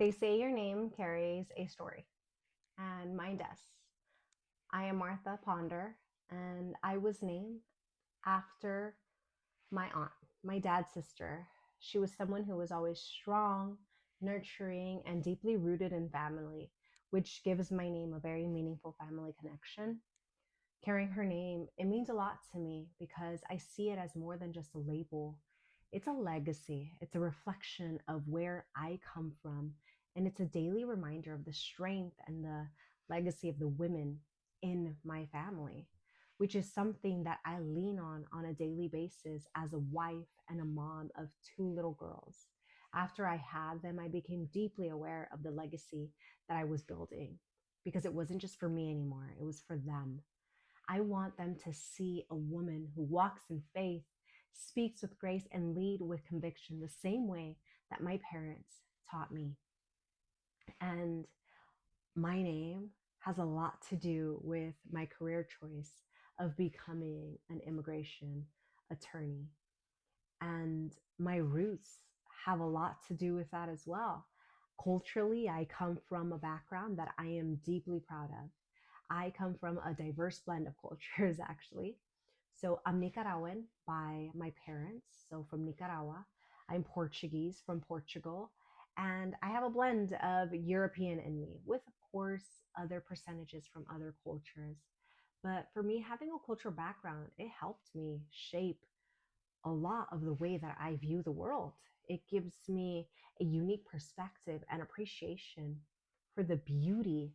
They say your name carries a story, and mine does. I am Martha Ponder, and I was named after my aunt, my dad's sister. She was someone who was always strong, nurturing, and deeply rooted in family, which gives my name a very meaningful family connection. Carrying her name, it means a lot to me because I see it as more than just a label. It's a legacy, it's a reflection of where I come from, and it's a daily reminder of the strength and the legacy of the women in my family, which is something that I lean on a daily basis as a wife and a mom of two little girls. After I had them, I became deeply aware of the legacy that I was building because it wasn't just for me anymore, it was for them. I want them to see a woman who walks in faith, speaks with grace, and lead with conviction the same way that my parents taught me. And my name has a lot to do with my career choice of becoming an immigration attorney. And my roots have a lot to do with that as well. Culturally, I come from a background that I am deeply proud of. I come from a diverse blend of cultures, actually. So I'm Nicaraguan by my parents, so from Nicaragua. I'm Portuguese from Portugal. And I have a blend of European in me, with, of course, other percentages from other cultures. But for me, having a cultural background, it helped me shape a lot of the way that I view the world. It gives me a unique perspective and appreciation for the beauty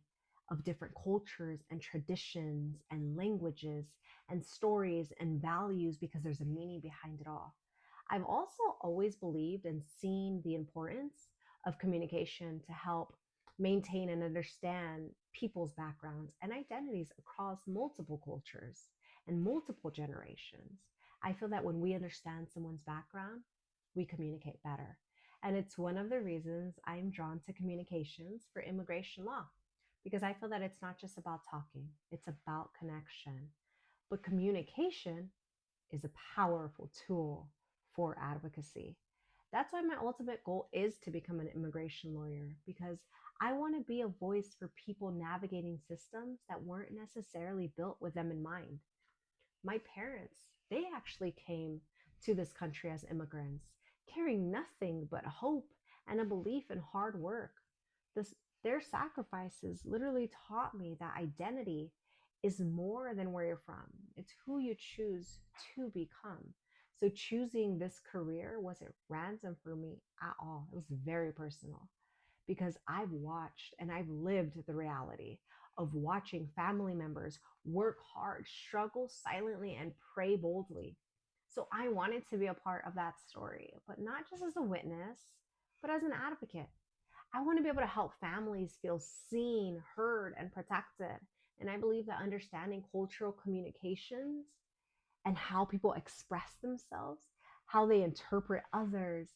of different cultures and traditions and languages and stories and values because there's a meaning behind it all. I've also always believed and seen the importance of communication to help maintain and understand people's backgrounds and identities across multiple cultures and multiple generations. I feel that when we understand someone's background, we communicate better. And it's one of the reasons I'm drawn to communications for immigration law, because I feel that it's not just about talking, it's about connection. But communication is a powerful tool for advocacy. That's why my ultimate goal is to become an immigration lawyer, because I want to be a voice for people navigating systems that weren't necessarily built with them in mind. My parents, they actually came to this country as immigrants, carrying nothing but hope and a belief in hard work. This, their sacrifices literally taught me that identity is more than where you're from. It's who you choose to become. So choosing this career wasn't random for me at all. It was very personal because I've watched and I've lived the reality of watching family members work hard, struggle silently, and pray boldly. So I wanted to be a part of that story, but not just as a witness, but as an advocate. I want to be able to help families feel seen, heard, and protected. And I believe that understanding cultural communications and how people express themselves, how they interpret others,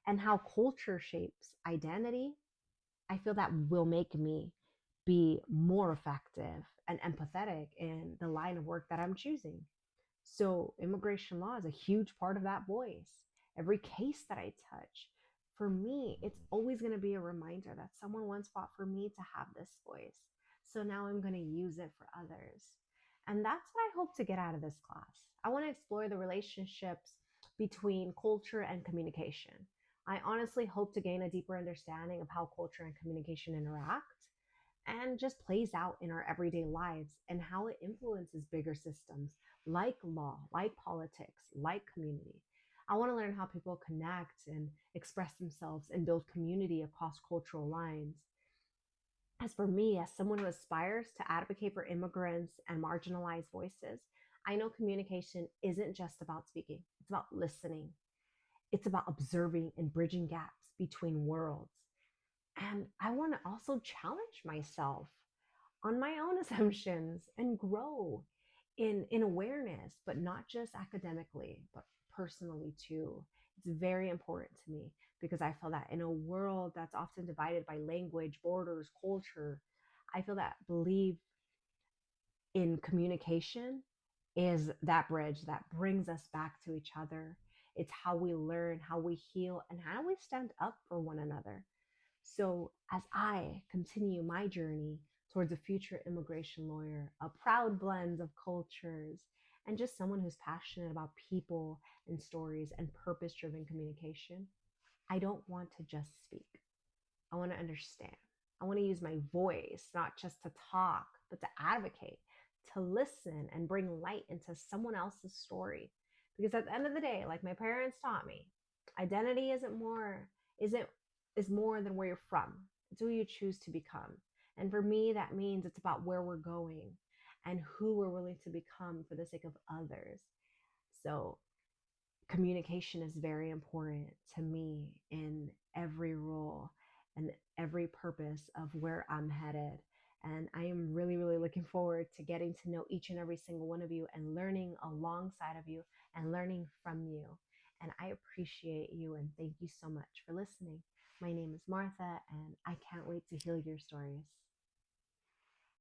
and how culture shapes identity, I feel that will make me be more effective and empathetic in the line of work that I'm choosing. So, immigration law is a huge part of that voice. Every case that I touch, for me, it's always going to be a reminder that someone once fought for me to have this voice. So now I'm going to use it for others. And that's what I hope to get out of this class. I want to explore the relationships between culture and communication. I honestly hope to gain a deeper understanding of how culture and communication interact and just plays out in our everyday lives and how it influences bigger systems like law, like politics, like community. I want to learn how people connect and express themselves and build community across cultural lines. As for me, as someone who aspires to advocate for immigrants and marginalized voices, I know communication isn't just about speaking, it's about listening, it's about observing and bridging gaps between worlds. And I want to also challenge myself on my own assumptions and grow in awareness, but not just academically, but personally too. It's very important to me because I feel that in a world that's often divided by language, borders, culture, I feel that believe in communication is that bridge that brings us back to each other. It's how we learn, how we heal, and how we stand up for one another. So, as I continue my journey towards a future immigration lawyer, a proud blend of cultures, and just someone who's passionate about people and stories and purpose driven communication, I don't want to just speak. I want to understand. I want to use my voice, not just to talk, but to advocate, to listen and bring light into someone else's story. Because at the end of the day, like my parents taught me, identity isn't is more than where you're from. It's who you choose to become. And for me, that means it's about where we're going and who we're willing to become for the sake of others. So communication is very important to me in every role and every purpose of where I'm headed. And I am really, really looking forward to getting to know each and every single one of you and learning alongside of you and learning from you. And I appreciate you and thank you so much for listening. My name is Martha, and I can't wait to hear your stories.